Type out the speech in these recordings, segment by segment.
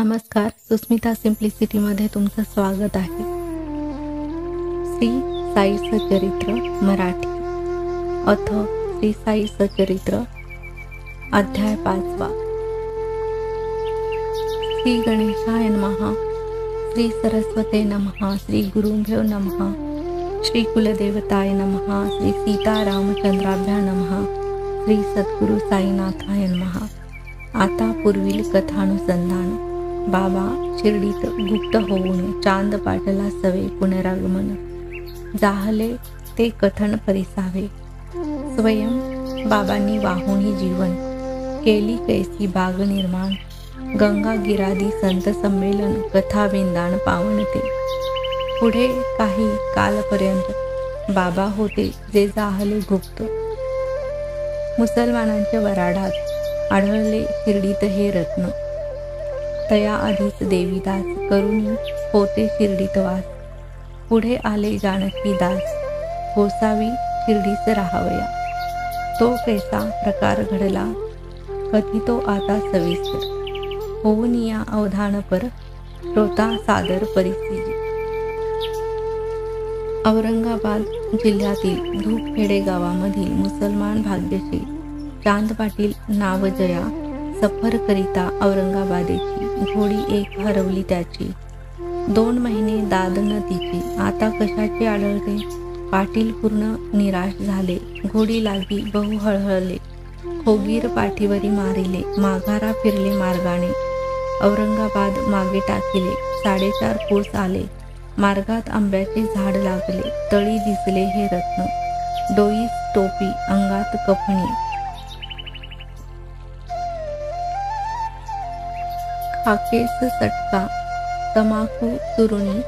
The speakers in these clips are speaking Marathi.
नमस्कार, सुस्मिता सिम्प्लिसिटीमध्ये तुमचं स्वागत आहे. श्री साई सचरित्र मराठी अथ श्री साई सचरित्र अध्याय 5. श्री गणेशाय नमः, श्री सरस्वते नमः, श्री गुरुभ्यो नमः, श्री कुलदेवताय नमः, श्री सीतारामचंद्राभ्या नमः, श्री सद्गुरु साईनाथाय नमः. आता पूर्वील कथानुसंधान. बाबा शिर्डीत गुप्त होऊन चांद पाटला सवे पुनरागमन जाहले ते कथन परिसावे. स्वयं बाबांनी वाहुनी जीवन केली कैसी बाग निर्माण. गंगा गिरादी संत संमेलन कथा विंदाण पावनते. पुढे काही कालपर्यंत बाबा होते जे जाहले गुप्त. मुसलमानांच्या वराडात आढळले शिर्डीत हे रत्न. तया आधीच देवीदास करुणी होते शिर्डीत वास. पुढे आले जानकी दास गोसावी शिर्डीस राहावया. तो कैसा प्रकार घडला कथितो आता सविस्तर. होऊनिया अवधान पर श्रोता सादर परिस्थिती. औरंगाबाद जिल्ह्यातील धूपखेडे गावामधील मुसलमान भाग्यशी चांद पाटील नावजया सफर करिता औरंगाबादेची घोडी एक हरवली त्याची. 2 महिने दाद न तिची आता कशाची आढळते. पाटील पूर्ण निराश झाले. घोडी लागी बहु हळहळले. खोगीर पाठीवरी मारिले. माघारा फिरले मार्गाने. औरंगाबाद मागे टाकिले. 4.5 कोस आले. मार्गात आंब्याचे झाड लागले. तळी दिसले हे रत्न. डोईस टोपी, अंगात कफणी, खाकेस सटका, तमाखू चुरुणी,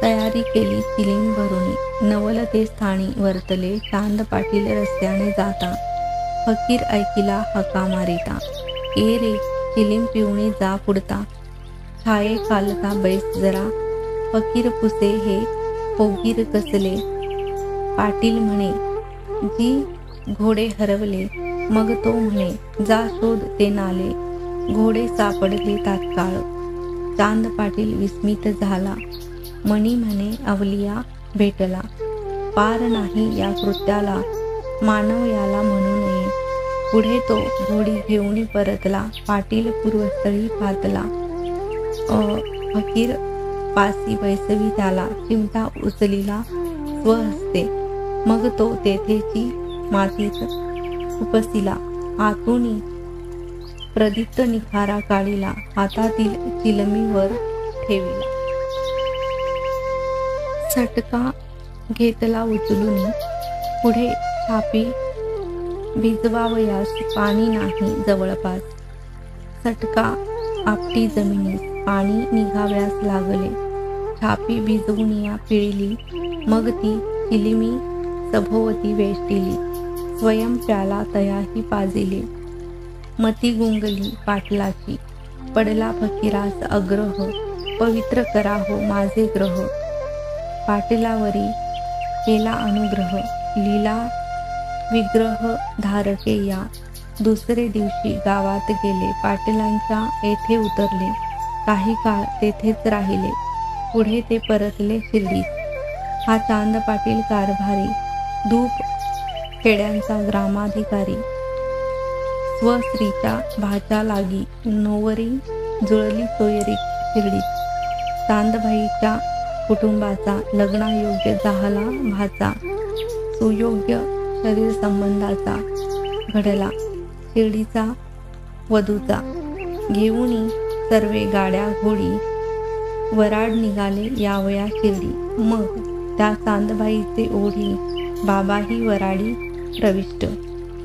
तयारी केली चिलीम भरुनी. नवल ते स्थानी वर्तले चांद पाटील रस्त्याने जाता. फकीर ऐकिला हका मारिता. ए रे चिलीम पिवणी जा पुढता. छाये कालता बैस जरा. फकीर पुसे हे खोगीर कसले. पाटील म्हणे जी घोडे हरवले. मग तो म्हणे जा शोध ते नाले. घोडे सापडले तात्काळ. चांद पाटील विस्मित झाला. मणी म्हणे अवलिया भेटला. पार नाही या कृत्याला. मानव याला म्हणू नये. पुढे तो घोडी घेऊन परतला. पाटील पूर्वस्थळी पातला. फकीर पासी बैसवी त्याला. चिमटा उचलिला स्वहस्ते. मग तो तेथेची मातीत उपसिला. आतुनी प्रदीप्त निखारा काढिला. हातातील चिलमीवर ठेविला. सटका घेतला उचलून. पुढे छापी भिजवावयास पाणी नाही जवळपास. सटका आपटी जमिनीस पाणी निघाव्यास लागले. छापी भिजवूनिया पिळली. मग ती चिलिमी सभोवती वेष्टिली. स्वयं प्याला तयाही पाजिले. मती गुंगली पाटलाची. पडला फकीरास अग्रह. पवित्र करा हो माझे ग्रह. पाटलावरी केला अनुग्रह. लीला विग्रह धारके या. दुसरे दिवशी गावात गेले. पाटलांच्या येथे उतरले. काही काळ तेथेच राहिले. पुढे ते परतले शिर्डीस. हा चांद पाटील कारभारी धूप खेड्यांचा ग्रामाधिकारी. स्वस्त्रीच्या भाच्या लागी नोवरी जुळली सोयरी शिर्डीत. चांदबाईच्या कुटुंबाचा लग्नायोग्य झाला भाचा. सुयोग्य शरीर संबंधाचा घडला शिर्डीचा वधूचा. घेऊनी सर्वे गाड्या घोडी वराड निघाले यावया शिर्डी. मग त्या चांदबाईचे ओढी बाबाही वराडी प्रविष्ट.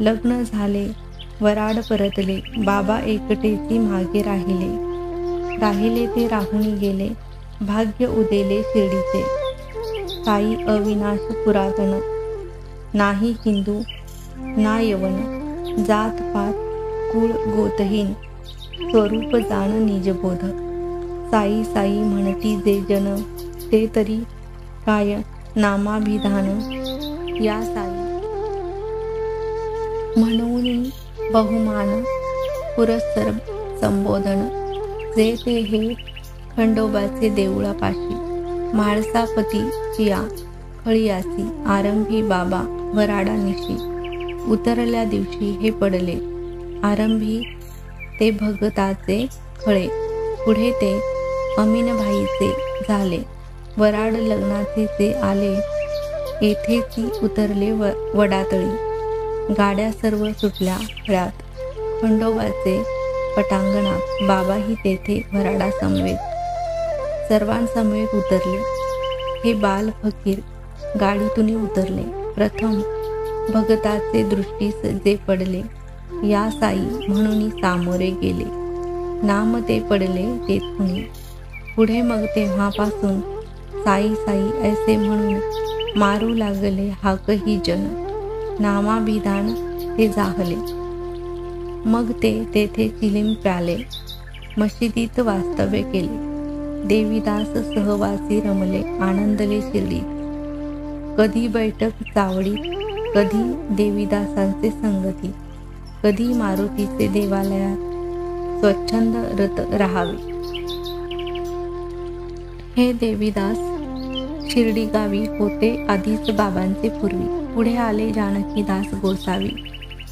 लग्न झाले. वराड परतले. बाबा एकटेची मागे राहिले ते राहुनी गेले. भाग्य उदेले शिर्डीचे. साई अविनाश पुरातन. नाही हिंदू ना यवन. जात पात कुळ गोतहीन. स्वरूप जाण निजबोध. साई साई म्हणती जे जन. ते तरी काय नामाभिधान. या साई म्हणून बहुमान पुरस्सर संबोधन. जे ते हे खंडोबाचे देऊळापाशी म्हाळसापती चिया खळियासी आरंभी बाबा वराडानिशी उतरल्या दिवशी हे पडले. आरंभी ते भगताचे खळे, पुढे ते अमीनभाईचे झाले. वराड लग्नाचे जे आले येथेची उतरले वडातळी. गाड्या सर्व सुटल्या खळ्यात. खंडोबाचे पटांगणात बाबाही तेथे वराडासमवेत सर्वांसमवेत उतरले. हे बाल फकीर गाडीतून उतरले. प्रथम भगताचे दृष्टीस जे पडले या साई म्हणून सामोरे गेले. नाम ते पडले तेथुनी. पुढे मग तेव्हापासून साई साई ऐसे म्हणून मारू लागले हाकही जन. नामाभिधान ते जाहले. मग ते तेथे चिलीम प्याले. मशिदीत वास्तव्य केले. देवीदास सहवासी रमले आनंदले शिर्डीत. कधी बैठक चावडीत, कधी देवीदासांचे संगतीत, कधी मारुतीचे देवालयात स्वच्छंद रत राहावे. हे देवीदास शिर्डी गावी होते आधीच बाबांचे पूर्वी. पुढे आले जानकीदास गोसावी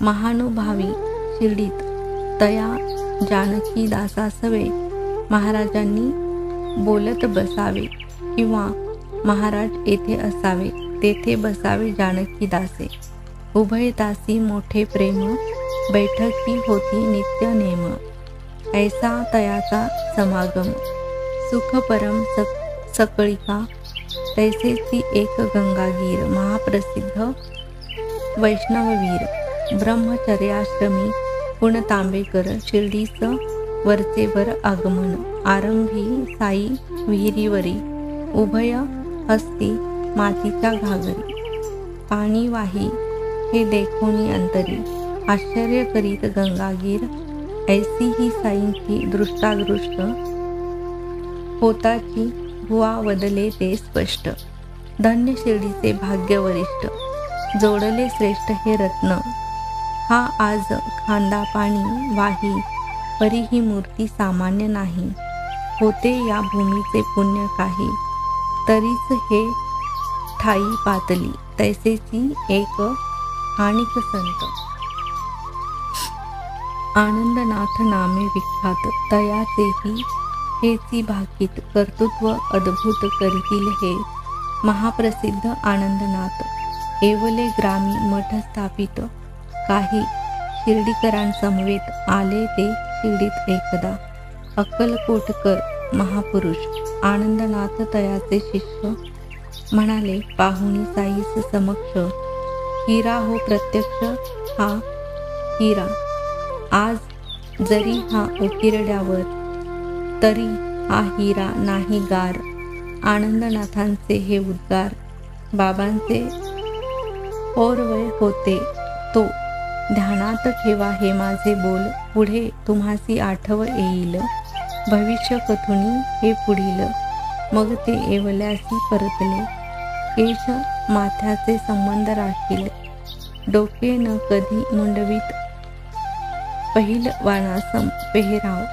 महानुभावी शिर्डीत. तया जानकीदासासवे महाराजांनी बोलत बसावे किंवा महाराज येथे असावे तेथे बसावे जानकीदासे. उभय तासी मोठे प्रेम बैठकी होती नित्य नेम. ऐसा तयाचा समागम सुख परम सकळिका. तैसेची एक गंगागीर महाप्रसिद्ध वैष्णववीर ब्रह्मचर्याश्रमी पुणतांबेकर शिर्डीस वरचेवर आगमन. आरंभी साई विहिरीवरी उभय हस्ती मातीच्या घागरी. पाणी वाही हे देखोनी अंतरी. आश्चर्य करीत गंगागीर ऐसी ही साईंची दृष्टादृष्ट होताची भुवा वदले ते स्पष्ट. धन्य शिर्डीचे भाग्य वरिष्ठ जोडले श्रेष्ठ हे रत्न. हा आज खांदा पाणी वाही परी ही मूर्ती सामान्य नाही. होते या भूमीचे पुण्य काही तरीच हे ठाई पातली. तैसेची एक आणिक संत आनंदनाथ नामे विख्यात. तयाचेही हेची भाकीत कर्तृत्व अद्भुत करीतील हे महाप्रसिद्ध आनंदनाथ. येवले ग्रामी मठ स्थापित काही शिर्डीकरांसमवेत आले ते शिर्डीत एकदा. अक्कलकोटकर महापुरुष आनंदनाथ तयाचे शिष्य म्हणाले पाहुणी साईस समक्ष. हिरा हो प्रत्यक्ष हा हिरा. आज जरी हा उकिरड्यावर तरी हा हिरा नाही गार. आनंदनाथांचे हे उद्गार बाबांचे पौर्वय होते तो. ध्यानात ठेवा हे माझे बोल. पुढे तुम्हासी आठव येईल भविष्य कथुनी हे पुढील. मग ते येवल्यासी परतले. केश माथ्याचे संबंध राखील. डोके न कधी मुंडवीत. पहिल वानासम पेहराव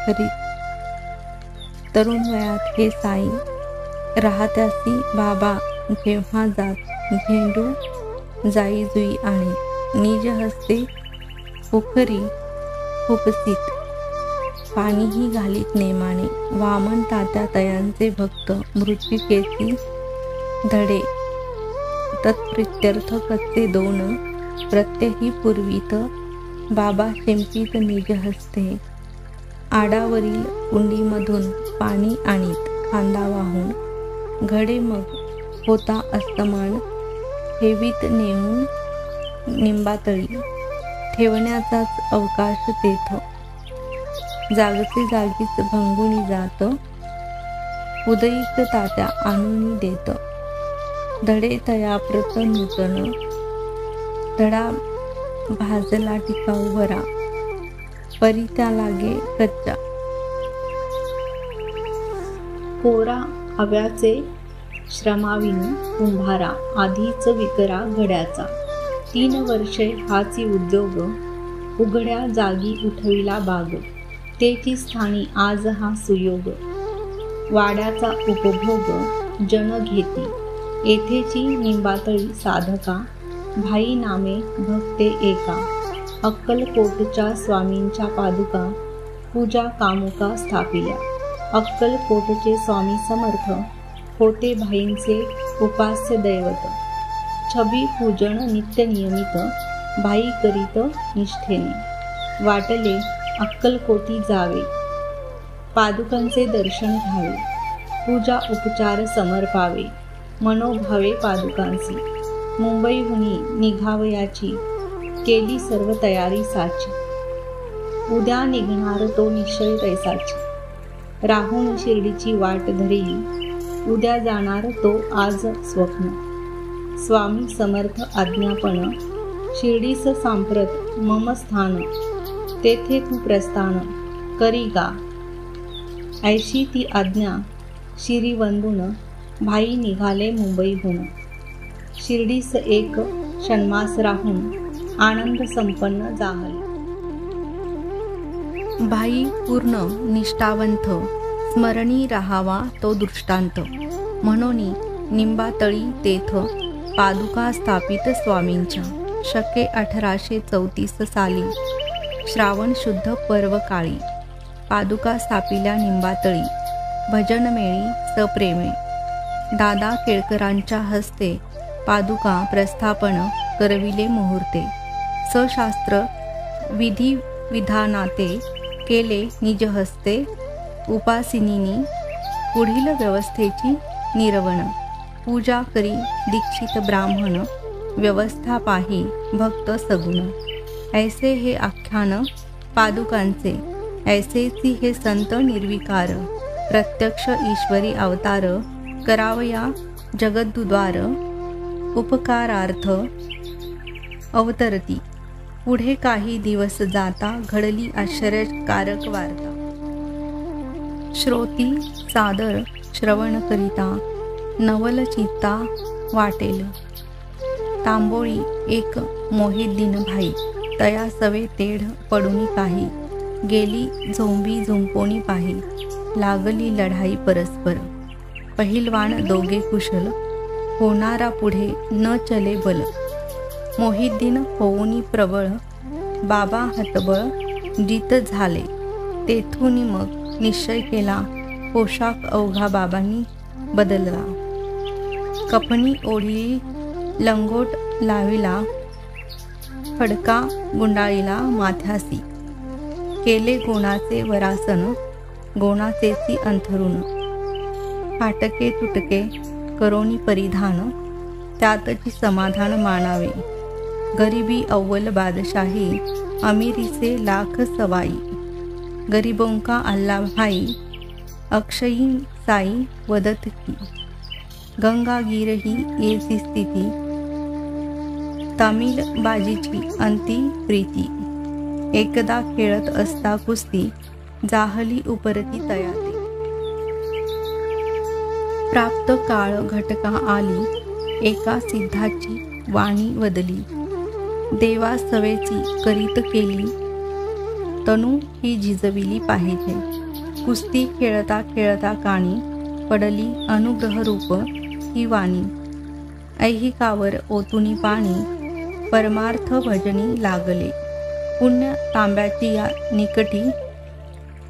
करीत. तरुण वयात हे साई राहत्यासी बाबा जेव्हा जात झेंडू जाई जुई आणि. निज हस्ते पोखरी खुपसीत पाणीही घालीत नेमाने. वामन तात्या तयांचे भक्त मृत्युकेची धडे तत्प्रित्यर्थ कच्चे दोन. प्रत्यही पूर्वीत बाबा शिंपीत निज हस्ते. आडावरील कुंडीमधून पाणी आणीत खांदा वाहून. घडे मग होता अस्तमान ठेवीत नेऊन निंबातळी. ठेवण्याचाच अवकाश तेथ. जागचे जागीच भंगुनी जात. उदयिक तात्या आणून देत. धडे तया प्रत नूतन. धडा भाजला टिकाऊ बरा. परी त्या लागे कच्चा. कोरा हव्याचे श्रमाविनी कुंभारा. आधीच विकरा घड्याचा. 3 वर्षे हाची उद्योग. उघड्या जागी उठविला बाग. तेची स्थानी आज हा सुयोग, वाड्याचा उपभोग जन घेती, येथेची निंबातळी साधका, भाई नामे भक्ते एका, अक्कलकोटच्या स्वामींच्या पादुका, पूजा कामुका स्थापिल्या. अक्कलकोटचे स्वामी समर्थ होते भाईंचे उपास्य दैवत, छबी पूजन नित्य नियमित, भाई करीत निष्ठेने, वाटले अक्कलकोटी जावे, पादुकांचे दर्शन घ्यावे, पूजा उपचार समर्पावे, मनोभावे पादुकांची, मुंबईहुनी निघावयाची, केली सर्व तयारी साची, उद्या निघणार तो निश्चय तैसाची, राहून शिर्डीची वाट धरिली, उद्या जाणार तो आज स्वप्न, स्वामी समर्थ आज्ञापन, शिर्डीस सांप्रत मम स्थान, तेथे तू प्रस्थान करी गा, ऐशी ती आज्ञा शिरी वंदून, भाई निघाले मुंबईहून, शिर्डीस एक षण्मास राहून आनंद संपन्न जाहले. भाई पूर्ण निष्ठावंत, स्मरणी राहावा तो दृष्टांत, म्हणून निंबातळी तेथ पादुका स्थापित स्वामींच्या, शके 1834 साली श्रावण शुद्ध पर्व काळी, पादुका स्थापिल्या निंबातळी, भजनमेळी सप्रेमे, दादा केळकरांच्या हस्ते पादुका प्रस्थापन करविले मुहूर्ते, सशास्त्र विधी विधानाते केले निज हस्ते, उपासिनीनी पुढील व्यवस्थेची निर्वण, पूजा करी दीक्षित ब्राह्मण, व्यवस्था पाही भक्त सगुण, ऐसे हे आख्यान पादुकांचे, ऐसेची हे संत निर्विकार, प्रत्यक्ष ईश्वरी अवतार, करावया जगद्द्वार, उपकारार्थ अवतरती, पुढे काही दिवस जाता घडली आश्चर्यकारक वार्ता, श्रोती सादर श्रवण करिता, नवल चित्ता वाटेल, तांबोळी एक मोहिद्दीन भाई, तया सवे तेढ पडुनी काही, गेली झोंबी झुंपोणी पाही, लागली लढाई परस्पर, पहिलवान दोघे कुशल, होणारा पुढे न चले बल, मोहिद्दीन होऊनी प्रबळ, बाबा हतबळ जित झाले, तेथून मग निश्चय केला, पोशाख अवघा बाबांनी बदलला, कपणी ओढली लंगोट लाविला, फडका गुंडाळीला माथ्यासी, केले गोणाचे वरासन, गोणाचेची अंथरुण, फाटके तुटके करोनी परिधान, त्यातची समाधान मानावे, गरिबी अव्वल बादशाही, अमिरीचे लाख सवाई, गरिबोंका अल्ला भाई, अक्षयी साई वदत की, गंगागीर ही येची स्थिती, तमिळ बाजीची अंती प्रीती, एकदा खेळत असता कुस्ती, जाहली उपरती तयाती, प्राप्त काळ घटका आली, एका सिद्धाची वाणी वदली, देवा सवेची करीत केली, तनु ही झिजविली पाहिजे, कुस्ती खेळता खेळता काणी, पडली अनुग्रह रूप ही वाणी, ऐहिकावर ओतुनी पाणी, परमार्थ भजनी लागले, पुण्य तांब्याची या निकटी,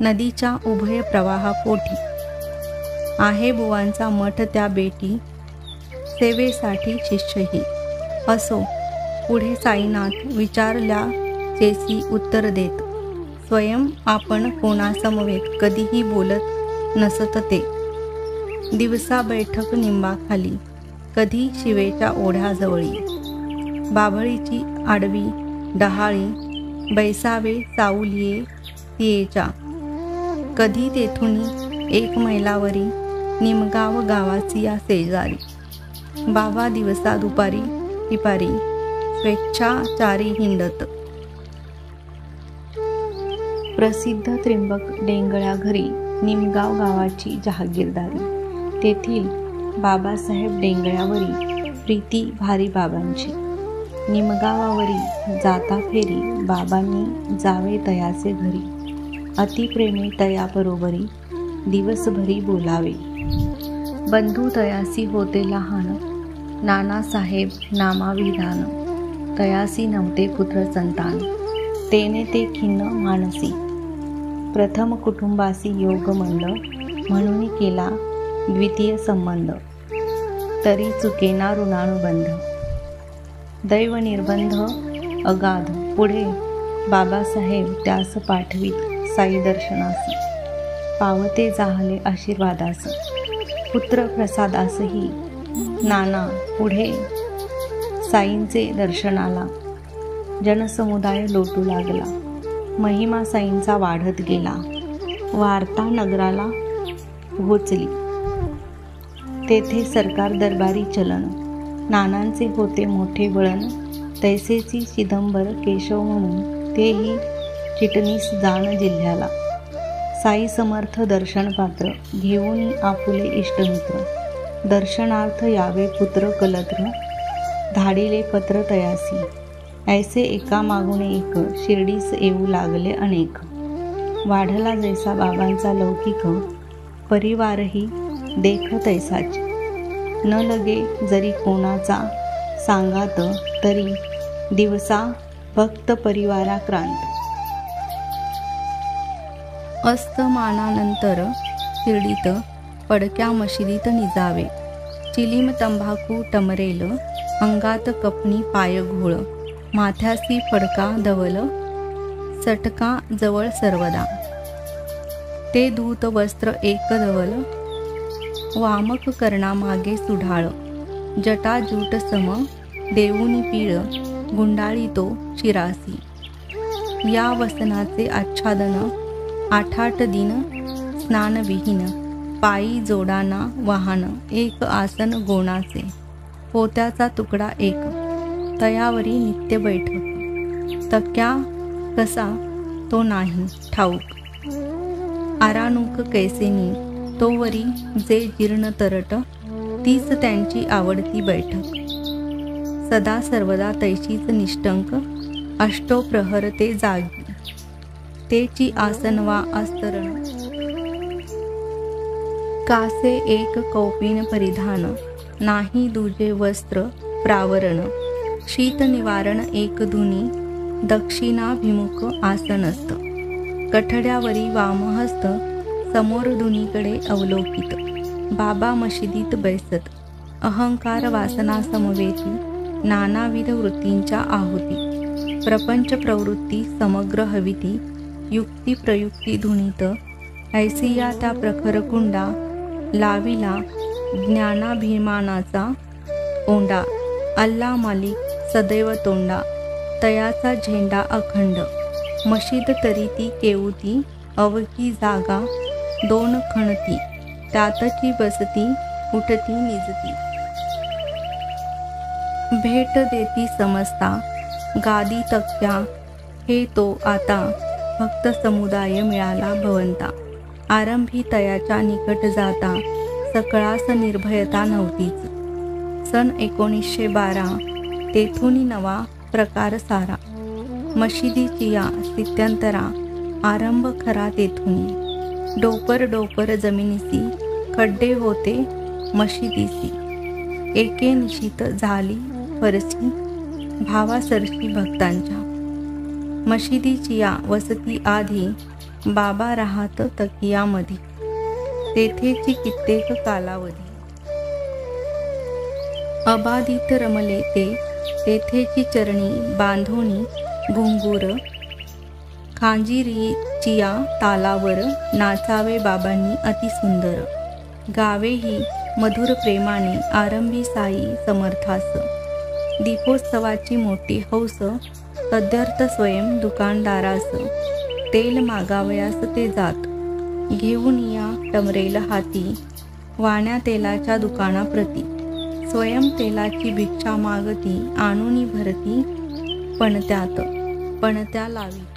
नदीच्या उभय प्रवाहापोटी, आहे बुवांचा मठ त्या बेटी, सेवेसाठी शिष्यही, असो पुढे साईनाथ विचारल्या चेसी उत्तर देत, स्वयं आपण कोणासमवेत कधीही बोलत नसत ते, दिवसा बैठक निंबाखाली, कधी शिवेच्या ओढ्याजवळी, बाभळीची आडवी डहाळी, बैसावे चाऊलिये तियेच्या, कधी तेथुनी एक मैलावरी, निमगाव गावाची या शेजारी, बाबा दिवसा दुपारी तिपारी, स्वेच्छाचारी हिंडत, प्रसिद्ध त्र्यंबक डेंगळ्या घरी निमगाव गावाची जहागीरदारी, तेथील बाबासाहेब डेंगळ्यावरी प्रीती भारी बाबांची, निमगावावरी जाता फेरी बाबांनी जावे तयाचे घरी, अतिप्रेमे तया बरोबरी दिवसभरी बोलावे. बंधू तयासी होते लहान, नानासाहेब नामाविधान. तयासी नव्हते पुत्र संतान, तेने ते खिन्न मानसी. प्रथम कुटुंबासी योग मंद, म्हणून केला द्वितीय संबंध. तरी चुकेना ऋणानुबंध, दैव निर्बंध अगाध. पुढे बाबासाहेब त्यास पाठवीत साई दर्शनास. पावते जाहले आशीर्वादास, पुत्र प्रसादासही. नाना पुढे साईंचे दर्शनाला. जनसमुदाय लोटू लागला, महिमा साईंचा वाढत गेला. वार्ता नगराला पोहोचली, तेथे सरकार दरबारी चलन. नानांचे होते मोठे वळण, तैसेची चिदंबर केशव म्हणून तेही चिटणीस जाण जिल्ह्याला. साई समर्थ दर्शन पात्र, घेऊन आपुले इष्टमित्र. दर्शनार्थ यावे पुत्र कलत्र, धाडिले पत्र तयासी. ऐसे एका मागून एक, शिर्डीस येऊ लागले अनेक. वाढला जैसा बाबांचा लौकिक, परिवारही देख तैसाच. न लगे जरी कोणाचा सांगात, तरी दिवसा भक्त परिवाराक्रांत. अस्तमानानंतर शिर्डीत पडक्या मशिदीत निजावे. चिलीम तंबाखू टमरेल, अंगात कपणी पाय घोळ. माथ्यासी फडका धवल, सटका जवळ सर्वदा. ते दूत वस्त्र एक धवल, वामक कर्णामागे सुढाळ. जटाजूट सम देऊनी पीळ, गुंडाळी तो शिरासी. या वसनाचे आच्छादन, आठाट दिन स्नानविहीन. पायी जोडाना वाहन, एक आसन गोणाचे. पोत्याचा तुकडा एक, तयावरी नित्य बैठक. तक्या कसा तो नाही ठाऊक, आरानुक कैसेनी. तोवरी जे जीर्ण तरट, तीच त्यांची आवडती बैठक. सदा सर्वदा तैशीच निष्टंक, अष्टोप्रहर ते जागी. तेची आसन वा अस्तरण, कासे एक कौपीन परिधान. नाही दुजे वस्त्र प्रावरण, शीत निवारण एक धुनी. दक्षिणाभिमुख आसनस्थ, कठड्यावरी वामहस्त. समोर दुनीकडे अवलोकित. बाबा मशिदीत बैसत, अहंकार वासना समवेती. नानाविध वृत्तींच्या आहुती, प्रपंच प्रवृत्ती समग्र हविती. युक्ती प्रयुक्ती धुनीत, ऐसिया त्या प्रखर कुंडा. लाविला ज्ञानाभिमानाचा ओंडा. अल्ला मालिक सदैव तोंडा, तयाचा झेंडा अखंड. मशीद तरी ती केवती, अवकी जागा दोन खणती. त्यातची बसती, उठती निजती. भेट देती समजता, गादी तक्या. हे तो आता भक्त समुदाय मिळाला भवंता. आरंभी तयाच्या निकट जाता, सकळास निर्भयता नव्हतीच. सन 1912 तेथून नवा प्रकार सारा. मशिदीची या स्थित्यंतरा, आरंभ खरा तेथुनी. डोपर डोपर जमिनीसी, खड्डे होते मशिदीसी. एके निशित झाली फरसी, भावासरशी भक्तांच्या. मशिदीची या वसती आधी, बाबा राहत तकियामध्ये. तेथेची कित्येक कालावधी. अबाधित रमले ते, तेथेची चरणी बांधोनी घुंगूर. खांजिरीचिया तालावर, नाचावे बाबांनी अतिसुंदर. गावेही मधुर प्रेमाने, आरंभी साई समर्थास. दीपोत्सवाची मोठी हौस, तद्यर्थ स्वयं दुकानदारास. तेल मागावयास ते जात, घेऊन या टमरेल हाती. वाण्या तेलाच्या दुकानाप्रती, स्वयं तेलाची भिक्षा मागती. आणूनी भरती पणत्यात, पणत्या लावीत.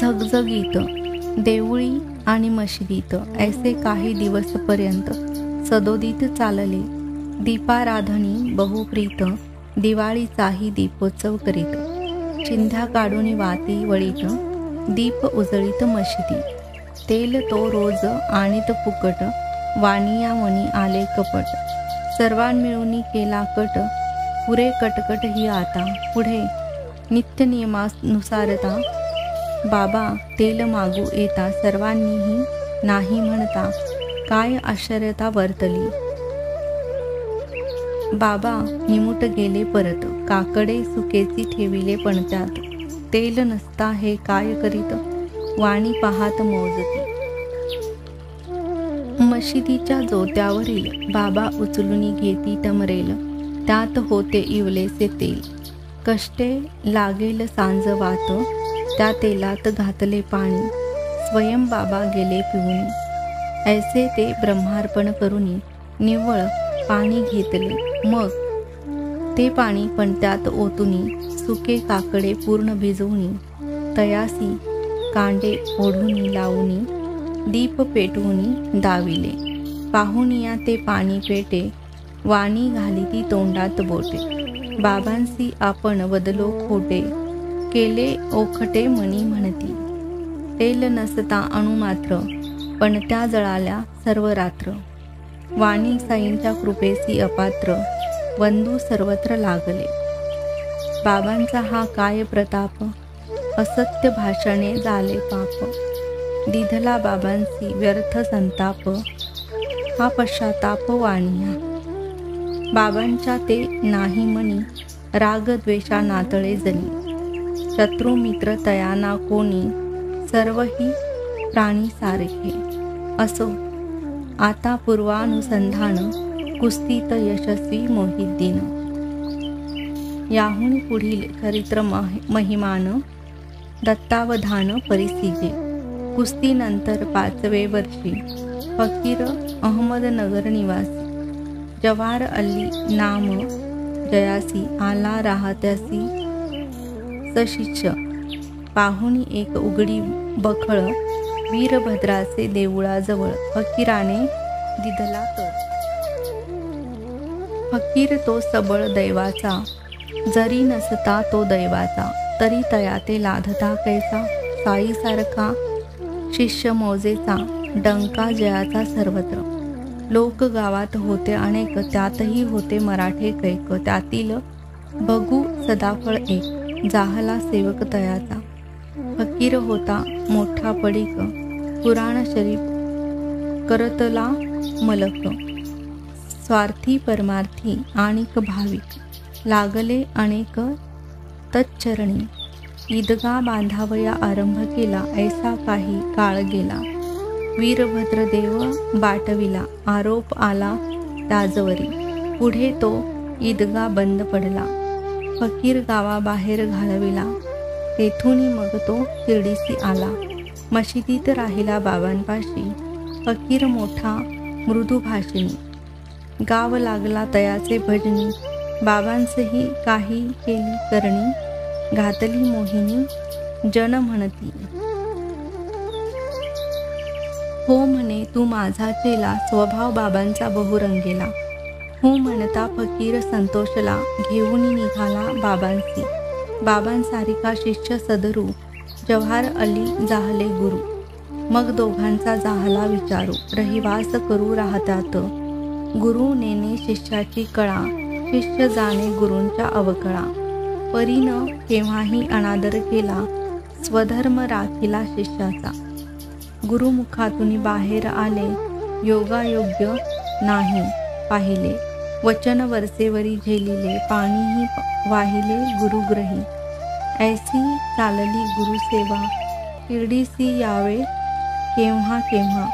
झगझगीत देवळी आणि मशिदीत, ऐसे काही दिवसपर्यंत सदोदित चालले. दीपाराधनी बहुप्रीत, दिवाळीचाही दीपोत्सव करीत. चिंध्या काढून वाती वळीत, दीप उजळीत मशिदी, तेल तो रोज आणीत फुकट, वाणिया मनी आले कपट, सर्वां मिळून केला कट, पुरे कटकट ही आता, पुढे नित्य नियमानुसारता, बाबा तेल मागू येता, सर्वांनीही नाही म्हणता, काय आश्चर्यता वर्तली. बाबा निमुट गेले परत, काकडे सुकेची ठेविले पणत्यात, तेल नसता हे काय करीत, वाणी पाहात मोजती. मशिदीच्या जोत्यावरील बाबा उचलून घेती टमरेल, त्यात होते इवलेसे तेल, कष्टे लागेल सांज वात, त्या तेलात घातले पाणी, स्वयं बाबा गेले पिऊनी, ऐसे ते ब्रह्मार्पण करुनी, निव्वळ पाणी घेतले, मग ते पाणी पणत्यात ओतुनी, सुके काकडे पूर्ण भिजवूनी, तयासी कांडे ओढूनी लावूनी, दीप पेटवूनी दाविले, पाहुनिया ते पाणी पेटे, वाणी घाली ती तोंडात बोटे, बाबांसी आपण वदलो खोटे, केले ओखटे मनी म्हणती, तेल नसता अणुमात्र, पण त्या जळाल्या सर्व रात्र, वाणी साईंच्या कृपेसी अपात्र, वंदू सर्वत्र लागले. बाबांचा हा काय प्रताप, असत्य भाषणे झाले पाप, दिधला बाबांसी व्यर्थ संताप, हा पश्चाताप वाणिया. बाबांच्या ते नाही मनी, राग द्वेषा नातळे जनी, शत्रू मित्र तयाना कोणी, सर्व ही प्राणी सारखे, असो आता पूर्वानुसंधान, कुस्तीत यशस्वी मोहिद्दीन. याहून पुढील चरित्र महिमान, दत्तावधान परिसिजे. कुस्तीनंतर 5वे वर्षी फकीर अहमदनगर निवासी जवाहर अल्ली नाम जयासी आला राहत्यासी सशिष्य, पाहुणी एक उघडी बखळ, वीरभद्राचे देऊळाजवळ, फकीराने दिधला तर, फकीर तो सबळ दैवाचा, जरी नसता तो दैवाचा, तरी तयाते लाधता कैसा, साईसारखा शिष्य मोजेचा, डंका जयाचा सर्वत्र, लोक गावात होते अनेक, त्यातही होते मराठे कैक, त्यातील बघू सदाफळ एक, जाहला सेवक तयाचा, फकीर होता मोठा पडीक, कुराण शरीफ करतला मलक, स्वार्थी परमार्थी आणिक भाविक, लागले अनेक तच्चरणी, ईदगा बांधावया आरंभ केला, ऐसा काही काळ गेला, वीरभद्रदेव बाटविला, आरोप आला त्याजवरी, पुढे तो ईदगा बंद पडला, फकीर गावाबाहेर घालविला, तेथून मग तो शिर्डीसी आला, मशिदीत राहिला बाबांपाशी, फकीर मोठा मृदुभाषिणी, गाव लागला तयाचे भजनी, बाबांसही काही केली करणी, घातली मोहिनी जन म्हणती, हो म्हणे तू माझा चेला, स्वभाव बाबांचा बहुरंगेला, हो म्हणता फकीर संतोषला, घेऊन निघाला बाबांसी, बाबांसारिखा शिष्य सदरू, जवाहर अली जाहले गुरु, मग दोघांचा जाहला विचारू, रहिवास करू राहतात, गुरु नेने शिष्याची कळा, शिष्य जाणे गुरूंच्या अवकळा, परीनं केव्हाही अनादर केला, स्वधर्म राखिला शिष्याचा, गुरुमुखातून बाहेर आले, योगायोग्य नाही पाहिले, वचन वरसेवरी झेलिले, पाणीही वाहिले गुरुग्रही, ऐसी चालली गुरुसेवा, शिर्डीसी यावे केव्हा केव्हा,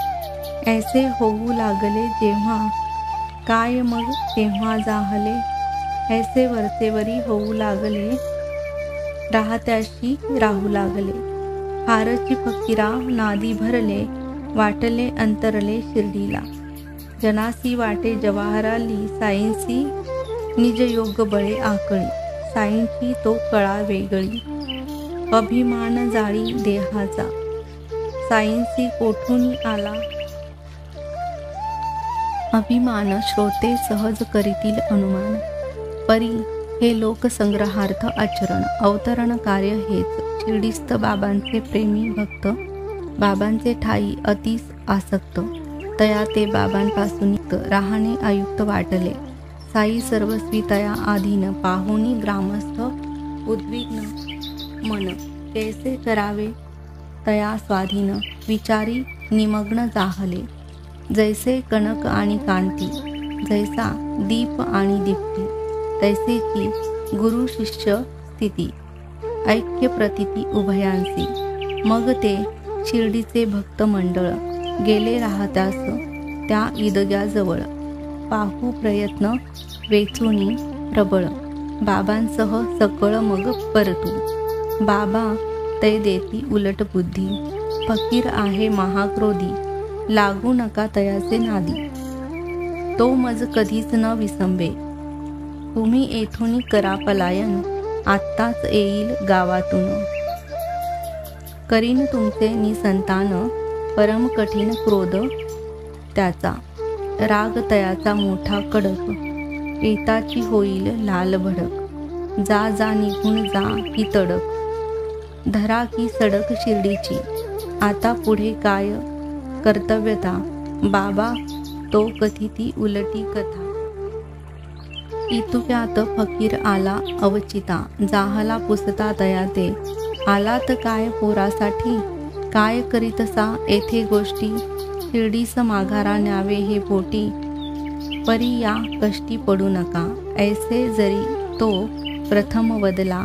ऐसे होऊ लागले जेव्हा, काय मग केव्हा जाहले, ऐसे वरसेवरी होऊ लागले, राहत्याशी राहू लागले, फारची फकीरा नादी भरले, वाटले अंतरले शिर्डीला, जनासी वाटे जवाहराली, साईंसी निज योग बळे आकळी, साईंची तो कळा वेगळी, अभिमान जाळी देहाचा, साईंसी कोठून आला, अभिमान श्रोते सहज करीतील अनुमान, परी हे लोकसंग्रहार्थ आचरण अवतरण कार्य हेच. शिर्डीस्थ बाबांचे प्रेमी भक्त, बाबांचे ठाई अतिस आसक्त. तया ते बाबांपासून राहणे आयुक्त वाटले. साई सर्वस्वी तया आधीन, पाहुनी ग्रामस्थ उद्विग्न मन. कैसे करावे तया स्वाधीन, विचारी निमग्न जाहले. जैसे कनक आणि कांती, जैसा दीप आणि दीप्ती, तैसे की गुरु शिष्य स्थिती, ऐक्य प्रतीती उभयांसी. मग ते शिर्डीचे भक्त मंडळ गेले राहत्यास त्या ईदग्याजवळ. पाहू प्रयत्न वेचुनी प्रबळ, बाबांसह सकळ मग परतू. बाबा तै देती उलट बुद्धी, फकीर आहे महाक्रोधी. लागू नका तयाचे नादी, तो मज कधीच न विसंबे. तुम्ही येथून करा पलायन, आत्ताच येईल गावातून. करीन तुमचे निसंतान, परम कठीण क्रोध त्याचा. राग तयाचा मोठा कडक, येताची होईल लाल भडक. जा जा निघून जा ही तडक, धरा की सडक शिर्डीची. आता पुढे काय कर्तव्यता, बाबा तो कथिती उलटी कथा. इतुक्यात फकीर आला अवचिता, जाहला पुसता तया ते. आलात काय पोरासाठी, काय करीतसा येथे गोष्टी. शिर्डीस माघारा न्यावे हे पोटी, परी या कष्टी पडू नका. ऐसे जरी तो प्रथम वदला,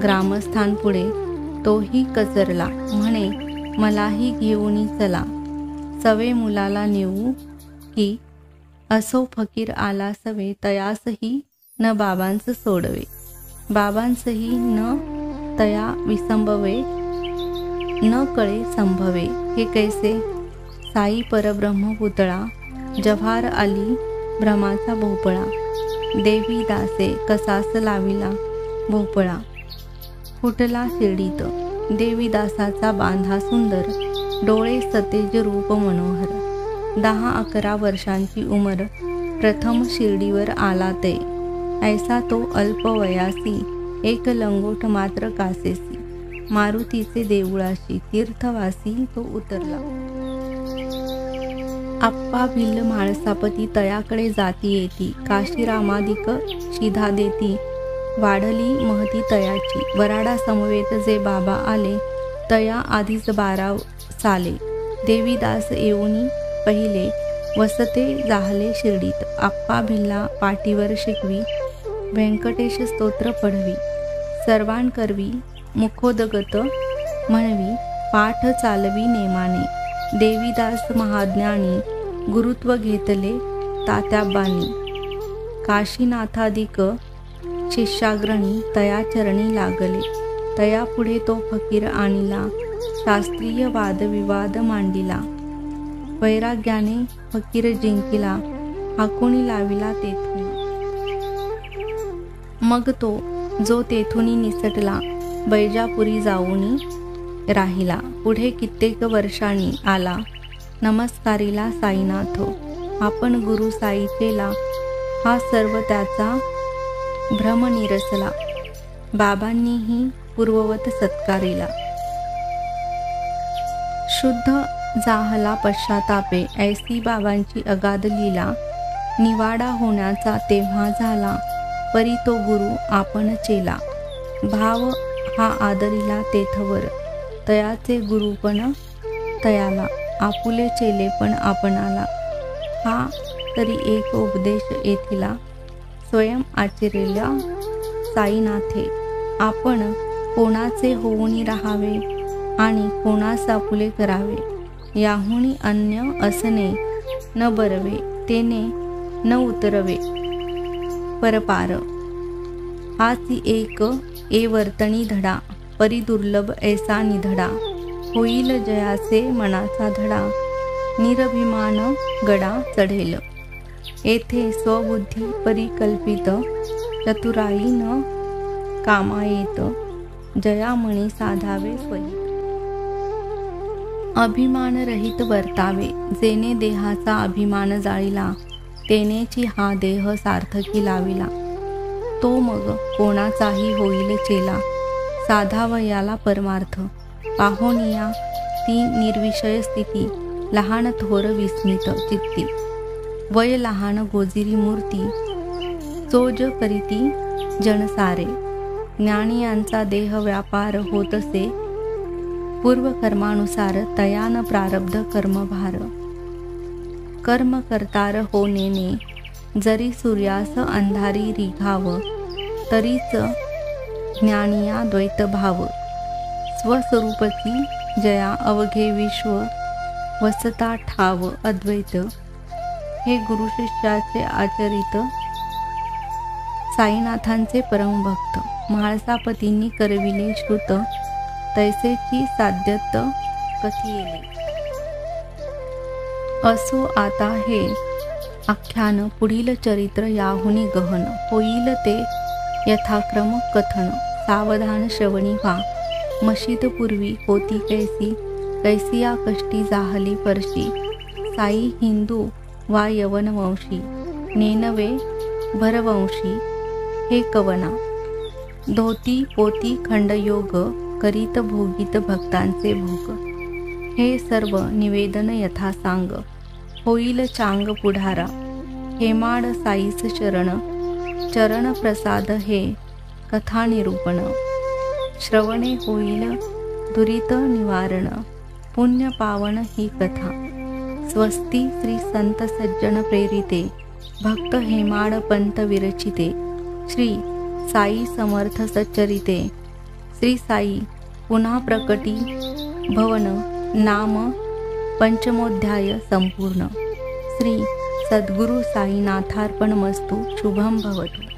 ग्रामस्थांपुढे तोही कचरला. म्हणे मलाही घेऊनी चला, सवे मुलाला नेऊ की. असो फकीर आला सवे, तयासही न बाबांस सोडवे. बाबांसही न तया विसंबवे, न कळे संभवे. हे कैसे साई परब्रह्म पुतळा, जव्हार आली भ्रमाचा भोपळा. देवी दासे कसास लाविला भोपळा, फुटला शिर्डीत. देवीदासाचा बांधा सुंदर, डोळे सतेज रूप मनोहर. 10-11 वर्षांची उमर, प्रथम शिर्डीवर आला ते. ऐसा तो अल्पवयासी, एक लंगोट मात्र कासेसी. मारुतीचे देऊळाशी तीर्थवासी तो उतरला. आप्पा भिल्ल माळसापती तयाकडे जाती येती. काशीरामादिक शिधा देती, वाढली महती तयाची. वराडा समवेत जे बाबा आले, तया आधीच 12 साले. देवीदास येऊनी पहिले, वसते जाहले शिर्डीत. आप्पा भिल्ला पाटीवर शिकवी, व्यंकटेश स्तोत्र पढवी. सर्वांकरवी मुखोदगत म्हणवी, पाठ चालवी नेमाने. देवीदास महाज्ञानी, गुरुत्व घेतले तात्याबानी. काशीनाथादिक शिष्याग्रणी, तया चरणी लागले. तया पुढे तो फकीर आणिला, शास्त्रीय वादविवाद मांडिला. वैराग्याने फकीर जिंकिला, हाकुणी लाविला तेथून. मग तो जो तेथुनी निसटला, बैजापुरी जाऊनी राहिला. पुढे कित्येक वर्षांनी आला, नमस्कारीला साईनाथ. आपण गुरु साईचेला, हा सर्व त्याचा भ्रम निरसला. बाबांनीही पूर्ववत सत्कारिला. शुद्ध जाहला पश्चातापे, ऐसी बाबांची अगाध लीला. निवाडा होण्याचा तेव्हा झाला, परी तो गुरु आपण चेला. भाव हा आदरिला तेथवर, तयाचे गुरुपण तयाला. आपुले चेले पण आपणाला, हा तरी एक उपदेश येथिला. स्वयं आचरेला साईनाथे, आपण कोणाचे होऊनी राहावे आणि कोणास आपुले करावे. याहुनी अन्य असणे न बरवे, तेने न उतरवे परपार. हाची एक ए वर्तणी धडा, परी दुर्लभ ऐसा निधडा. होईल जयाचे मनाचा धडा, निरभिमान गडा चढेल. येथे स्वबुद्धी परिकल्पित, चतुराई न कामा येत. जयामणी साधावे स्वहित. अभिमान रहित वर्तावे, जेने देहाचा अभिमान जाळिला, तेनेची हा देह सार्थकी लाविला. तो मग कोणाचाही होईल चेला, साधावयाला परमार्थ. पाहोनिया ती निर्विषय स्थिती, लहान थोर विस्मित चित्ती. वय लहान गोजिरी मूर्ती, चोज करीती जनसारे. ज्ञानियांचा देह व्यापार होतसे, पूर्वकर्मानुसार तयान प्रारब्ध कर्मभार. कर्म करतार हो नेने, जरी सूर्यास अंधारी रिघाव. तरीच ज्ञानिया द्वैत भाव, स्वस्वरूपची जया अवघे विश्व. वसता ठाव अद्वैत, हे गुरु शिष्याचे आचरित. साईनाथांचे परमभक्त, म्हाळसापतींनी करविले श्रुत. तैसेची साध्यत कथियेले. असो आता हे आख्यान, पुढील चरित्र याहुनी गहन. होईल ते यथाक्रम कथन, सावधान श्रवणी व्हा. मशीद पूर्वी होती कैसी, कैसिया कष्टी जाहली परशी. साई हिंदू वा यवन वंशी, नेनवे भरवंशी. हे कवना धोती पोती खंडयोग, करीत भोगीत भक्तांचे भोग. हे सर्व निवेदन यथा सांग, होईल चांग पुढारा. हेमाड साईस शरण, चरण प्रसाद हे कथा निरूपण. श्रवणे होईल दुरित निवारण, पुण्य पावन ही कथा. स्वस्ती श्री संत सज्जन प्रेरिते, भक्त हेमाड पंत विरचिते. श्री साई समर्थ सच्चरिते. श्री साई पुन्हा प्रकटी भवन नाम पंचमोध्याय संपूर्ण. श्री सद्गुरु साईनाथार्पणमस्तु. शुभम भवतु.